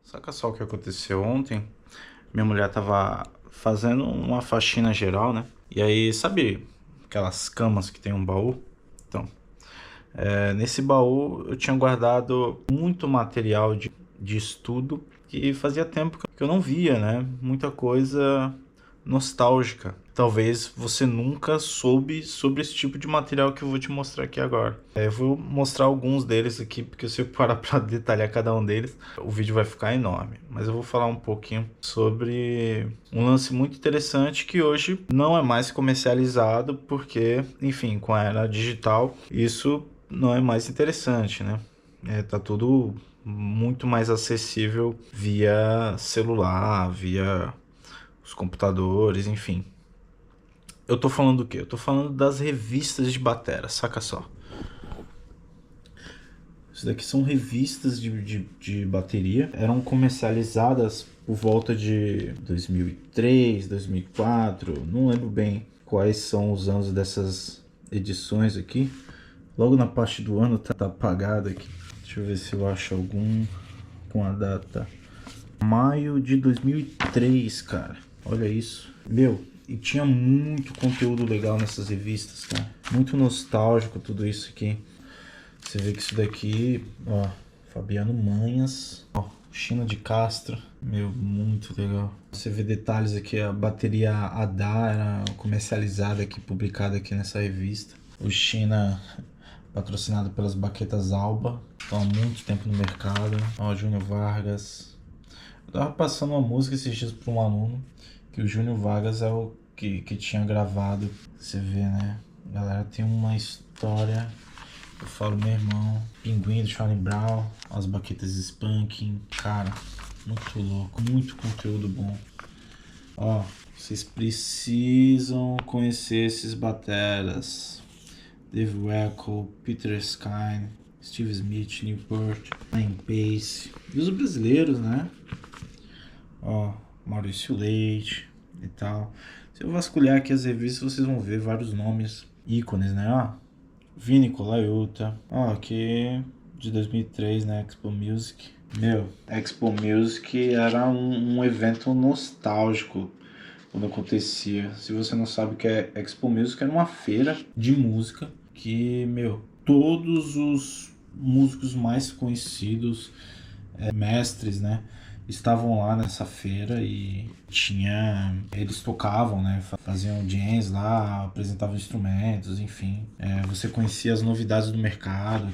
Saca só o que aconteceu ontem? Minha mulher tava fazendo uma faxina geral, né? E aí, sabe aquelas camas que tem um baú? Então, nesse baú eu tinha guardado muito material de estudo que fazia tempo que eu não via, né? Muita coisa nostálgica. Talvez você nunca soube sobre esse tipo de material que eu vou te mostrar aqui agora. Eu vou mostrar alguns deles aqui, porque se eu parar para detalhar cada um deles, o vídeo vai ficar enorme. Mas eu vou falar um pouquinho sobre um lance muito interessante que hoje não é mais comercializado, porque, enfim, com a era digital, isso não é mais interessante, né? Tá tudo muito mais acessível via celular, via os computadores, enfim. Eu tô falando do quê? Eu tô falando das revistas de batera, saca só. Isso daqui são revistas de bateria. Eram comercializadas por volta de 2003, 2004. Não lembro bem quais são os anos dessas edições aqui. Logo na parte do ano tá apagado aqui. Deixa eu ver se eu acho algum com a data. Maio de 2003, cara. Olha isso. Meu, e tinha muito conteúdo legal nessas revistas, cara. Muito nostálgico tudo isso aqui. Você vê que isso daqui, ó, Fabiano Manhas, ó, Chino de Castro. Meu, muito legal. Você vê detalhes aqui, a bateria Adá era comercializada aqui, publicada aqui nessa revista. O China patrocinado pelas baquetas Alba, estão há muito tempo no mercado. Ó, Júnior Vargas. Eu tava passando uma música esses dias para um aluno, que o Júnior Vargas é o que tinha gravado. Você vê, né? A galera tem uma história. Eu falo, meu irmão, Pinguim do Charlie Brown, as baquetas Spanking. Cara, muito louco, muito conteúdo bom. Ó, vocês precisam conhecer esses bateras. Dave Weckl, Peter Skine, Steve Smith, Newport, Ryan Pace. E os brasileiros, né? Ó, Maurício Leite e tal. Se eu vasculhar aqui as revistas, vocês vão ver vários nomes, ícones, né? Ó, Vini Colaiuta. Ó, aqui de 2003, né? Expo Music. Meu, Expo Music era um evento nostálgico quando acontecia. Se você não sabe o que é Expo Music, era uma feira de música que, meu, todos os músicos mais conhecidos, mestres, né, estavam lá nessa feira e eles tocavam, né, faziam jams lá, apresentavam instrumentos, enfim. Você conhecia as novidades do mercado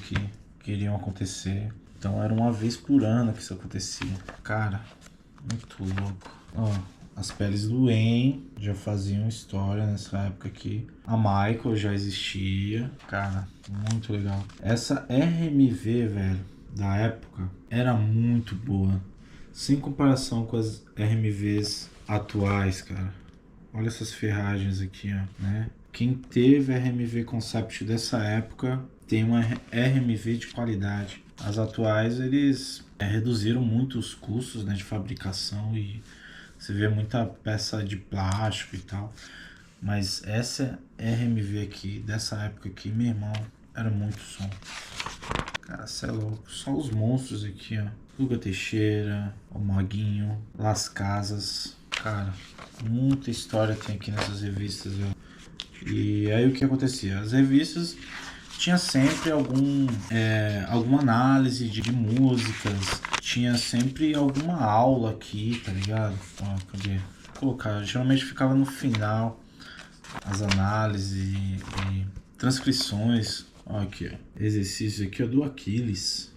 que iriam acontecer. Então era uma vez por ano que isso acontecia. Cara, muito louco. Ó, as peles do En já faziam história nessa época aqui. A Michael já existia. Cara, muito legal. Essa RMV, velho, da época, era muito boa. Sem comparação com as RMVs atuais, cara. Olha essas ferragens aqui, ó, né? Quem teve RMV Concept dessa época tem uma RMV de qualidade. As atuais, eles reduziram muito os custos, né, de fabricação e você vê muita peça de plástico e tal. Mas essa RMV aqui, dessa época aqui, meu irmão, era muito som. Cara, cê é louco. Só os monstros aqui, ó. Guga Teixeira, o Maguinho, Las Casas. Cara, muita história tem aqui nessas revistas, velho. E aí o que acontecia? As revistas tinha sempre alguma análise de músicas, tinha sempre alguma aula aqui, tá ligado? Ó, cadê? Vou colocar, geralmente ficava no final as análises e transcrições. Ó, aqui, ó. Exercício aqui, ó, do Aquiles.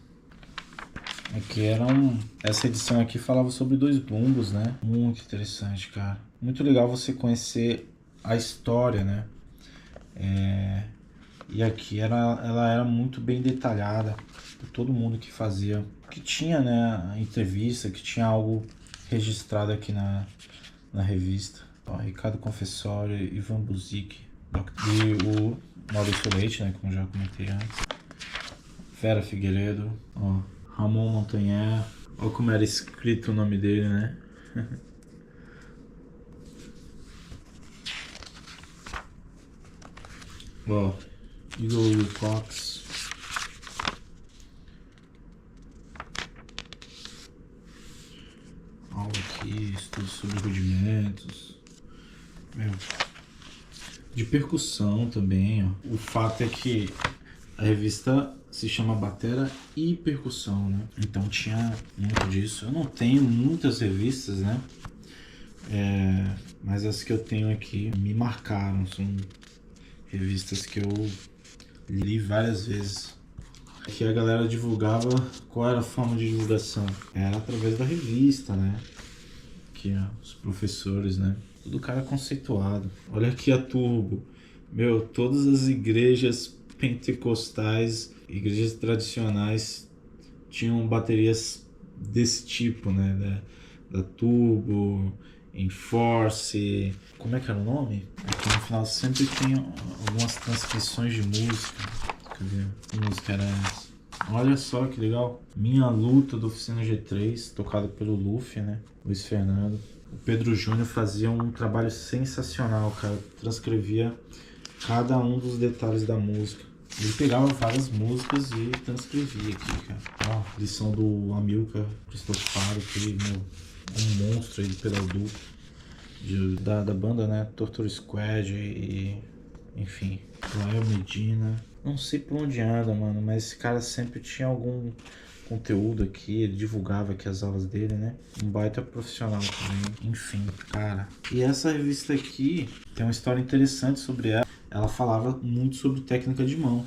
Aqui essa edição aqui falava sobre dois bumbos, né? Muito interessante, cara. Muito legal você conhecer a história, né? E aqui ela era muito bem detalhada por todo mundo que fazia, que tinha, né, a entrevista, que tinha algo registrado aqui na revista. Ó, Ricardo Confessório, Ivan Buzik e o Maurício Leite, né, como já comentei antes. Vera Figueiredo, ó, Ramon Montanher, ó como era escrito o nome dele, né? Ó, Igor Wilcox. estudo sobre rudimentos. Meu, de percussão também, ó. O fato é que a revista se chama Batera e Percussão, né? Então tinha muito disso. Eu não tenho muitas revistas, né? Mas as que eu tenho aqui me marcaram. São revistas que eu li várias vezes. Que a galera divulgava. Qual era a forma de divulgação? Era através da revista, né? Aqui, ó, os professores, né? Tudo cara conceituado. Olha aqui a Turbo. Meu, todas as igrejas pentecostais, igrejas tradicionais tinham baterias desse tipo, né? Da Turbo, Enforce. Como é que era o nome? Aqui no final sempre tem algumas transcrições de música. Cadê? Que música era essa? Olha só que legal. Minha Luta do Oficina G3, tocado pelo Luffy, né? Luiz Fernando. O Pedro Júnior fazia um trabalho sensacional, cara. Transcrevia cada um dos detalhes da música. Ele pegava várias músicas e transcrevia aqui, cara. Ó, lição do Amilcar Cristofaro, que, meu, um monstro aí de pedal duplo. Da banda, né? Torture Squad e enfim, Lael Medina. Não sei por onde anda, mano, mas esse cara sempre tinha algum conteúdo aqui, ele divulgava aqui as aulas dele, né? Um baita profissional também. Enfim, cara. E essa revista aqui tem uma história interessante sobre ela. Ela falava muito sobre técnica de mão.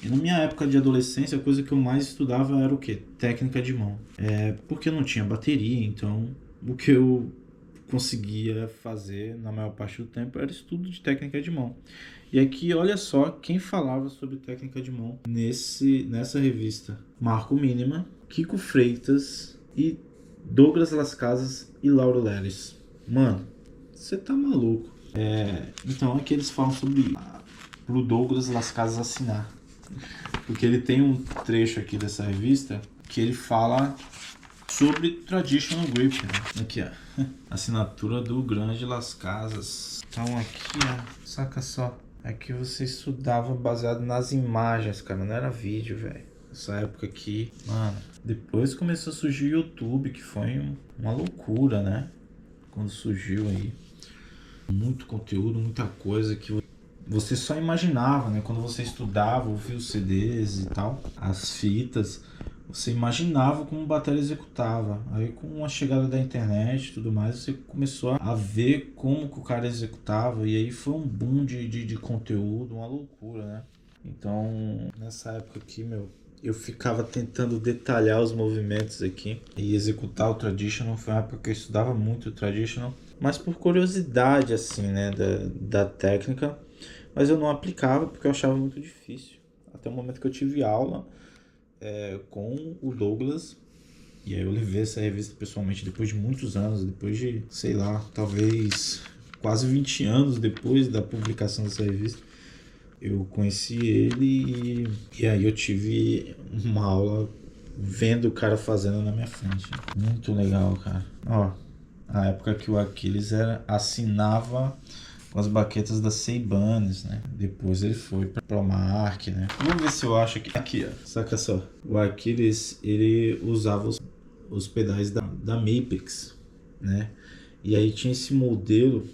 E na minha época de adolescência, a coisa que eu mais estudava era o quê? Técnica de mão. Porque não tinha bateria, então o que eu conseguia fazer na maior parte do tempo era estudo de técnica de mão. E aqui, olha só quem falava sobre técnica de mão nessa revista. Marco Mínima, Kiko Freitas e Douglas Las Casas e Lauro Leles. Mano, você tá maluco. Então aqui eles falam sobre pro Douglas Las Casas assinar. Porque ele tem um trecho aqui dessa revista que ele fala sobre Traditional Grip, né? Aqui, ó. Assinatura do Grande Las Casas. Então aqui, ó. Saca só. Aqui você estudava baseado nas imagens, cara. Não era vídeo, velho. Nessa época aqui, mano. Depois começou a surgir o YouTube, que foi uma loucura, né? Quando surgiu aí. Muito conteúdo, muita coisa que você só imaginava, né? Quando você estudava, ouvia os CDs e tal, as fitas, você imaginava como o batera executava. Aí com a chegada da internet e tudo mais, você começou a ver como que o cara executava. E aí foi um boom de conteúdo, uma loucura, né? Então, nessa época aqui, meu, eu ficava tentando detalhar os movimentos aqui e executar o traditional. Foi uma época que eu estudava muito o traditional, mas por curiosidade, assim, né, da técnica. Mas eu não aplicava porque eu achava muito difícil. Até o momento que eu tive aula com o Douglas. E aí eu levei essa revista pessoalmente depois de muitos anos. Depois de, sei lá, talvez quase 20 anos depois da publicação dessa revista. Eu conheci ele e aí eu tive uma aula vendo o cara fazendo na minha frente. Muito legal, cara. Ó, a época que o Aquiles assinava com as baquetas da Seibanes, né? Depois ele foi pra Promark, né? Vamos ver se eu acho aqui, ó. Saca só. O Aquiles, ele usava os pedais da Mapex, né? E aí tinha esse modelo,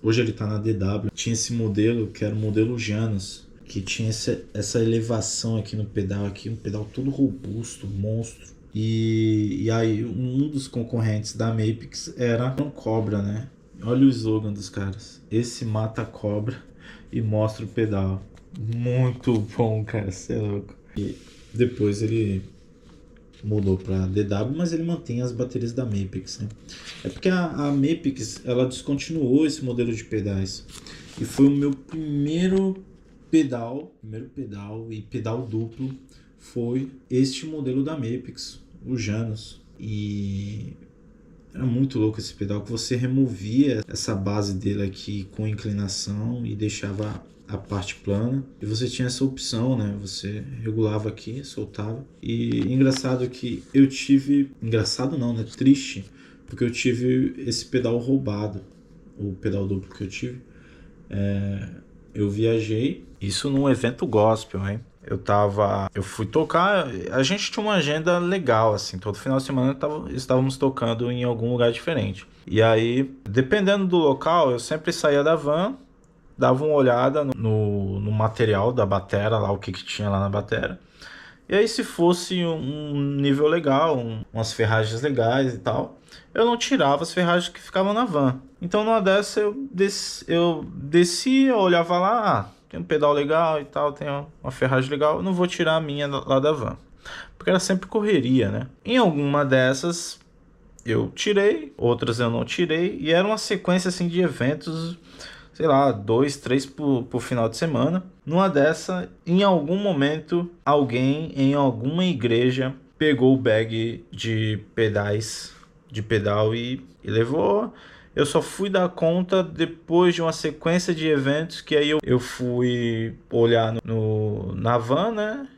hoje ele tá na DW, tinha esse modelo que era o modelo Janus, que tinha essa elevação aqui no pedal, aqui, um pedal todo robusto, monstro. E aí um dos concorrentes da Mapex era um Cobra, né? Olha o slogan dos caras. Esse mata a cobra e mostra o pedal. Muito bom, cara. Você é louco. E depois ele mudou pra DW, mas ele mantém as baterias da Mapex, né? É porque a Mapex, ela descontinuou esse modelo de pedais. E foi o meu primeiro pedal e pedal duplo foi este modelo da Mapex, o Janus. E era muito louco esse pedal, que você removia essa base dele aqui com inclinação e deixava a parte plana. E você tinha essa opção, né? Você regulava aqui, soltava. E engraçado que eu tive... Engraçado não, né? Triste. Porque eu tive esse pedal roubado. O pedal duplo que eu tive. Eu viajei. Isso num evento gospel, hein? Eu fui tocar, a gente tinha uma agenda legal, assim, todo final de semana estávamos tocando em algum lugar diferente. E aí, dependendo do local, eu sempre saía da van, dava uma olhada no material da batera, lá o que tinha lá na batera. E aí, se fosse um nível legal, umas ferragens legais e tal, eu não tirava as ferragens que ficavam na van. Então, numa dessa, eu descia, olhava lá, tem um pedal legal e tal, tem uma ferragem legal, eu não vou tirar a minha lá da van. Porque era sempre correria, né? Em alguma dessas, eu tirei, outras eu não tirei, e era uma sequência assim de eventos, sei lá, 2, 3 por final de semana. Numa dessa, em algum momento, alguém em alguma igreja pegou o bag de pedal e levou. Eu só fui dar conta depois de uma sequência de eventos que aí eu fui olhar na van, né,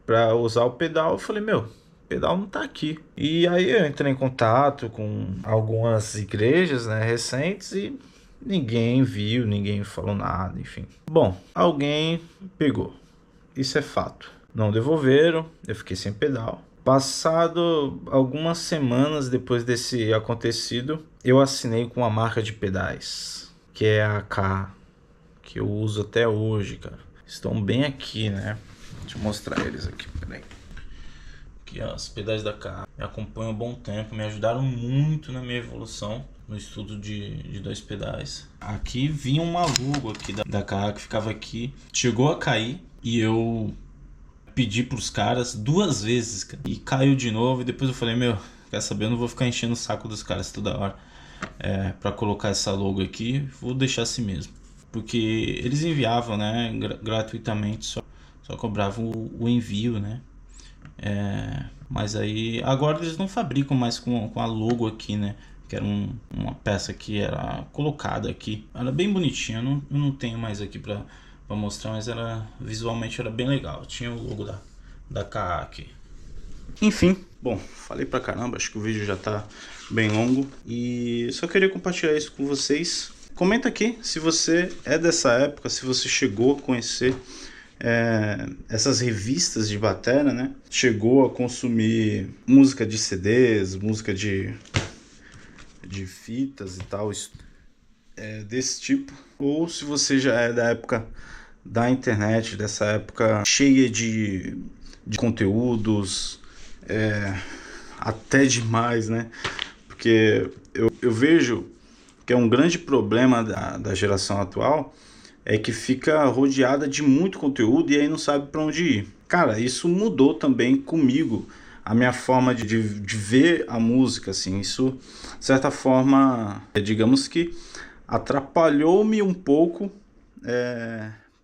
pra usar o pedal. Eu falei, meu, o pedal não tá aqui. E aí eu entrei em contato com algumas igrejas, né, recentes, e ninguém viu, ninguém falou nada, enfim. Bom, alguém pegou. Isso é fato. Não devolveram, eu fiquei sem pedal. Passado algumas semanas depois desse acontecido, eu assinei com uma marca de pedais, que é a AK, que eu uso até hoje, cara. Estão bem aqui, né? Deixa eu mostrar eles aqui, peraí. Aqui, ó, os pedais da AK. Me acompanham há um bom tempo, me ajudaram muito na minha evolução no estudo de dois pedais. Aqui vinha uma logo aqui da AK que ficava aqui. Chegou a cair e eu pedi pros caras 2 vezes, cara, e caiu de novo. E depois eu falei, meu, quer saber, eu não vou ficar enchendo o saco dos caras toda hora pra colocar essa logo aqui, vou deixar assim mesmo. Porque eles enviavam, né, gratuitamente, só cobravam o envio, né. Mas aí agora eles não fabricam mais com a logo aqui, né, que era uma peça que era colocada aqui, era bem bonitinha. Eu não tenho mais aqui pra mostrar, mas visualmente era bem legal, tinha o logo da KA aqui. Enfim, bom, falei pra caramba, acho que o vídeo já tá bem longo e só queria compartilhar isso com vocês. Comenta aqui se você é dessa época, se você chegou a conhecer essas revistas de batera, né? Chegou a consumir música de CDs, música de fitas e tal, desse tipo. Ou se você já é da época da internet, dessa época cheia de conteúdos, até demais, né? Porque eu vejo que é um grande problema da geração atual, é que fica rodeada de muito conteúdo e aí não sabe para onde ir. Cara, isso mudou também comigo, a minha forma de ver a música, assim. Isso, de certa forma, digamos que atrapalhou-me um pouco,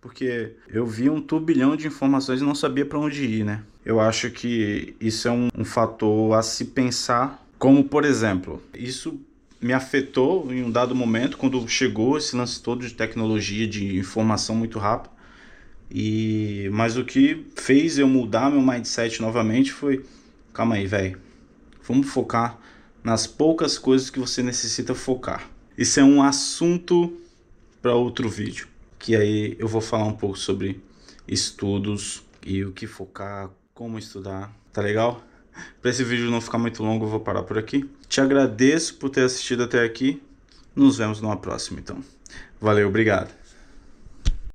porque eu vi um turbilhão de informações e não sabia para onde ir, né? Eu acho que isso é um fator a se pensar, como, por exemplo, isso me afetou em um dado momento, quando chegou esse lance todo de tecnologia, de informação muito rápida. Mas o que fez eu mudar meu mindset novamente foi, calma aí, velho, vamos focar nas poucas coisas que você necessita focar. Isso é um assunto para outro vídeo, que aí eu vou falar um pouco sobre estudos e o que focar, como estudar, tá legal? Para esse vídeo não ficar muito longo, eu vou parar por aqui. Te agradeço por ter assistido até aqui. Nos vemos numa próxima, então. Valeu, obrigado.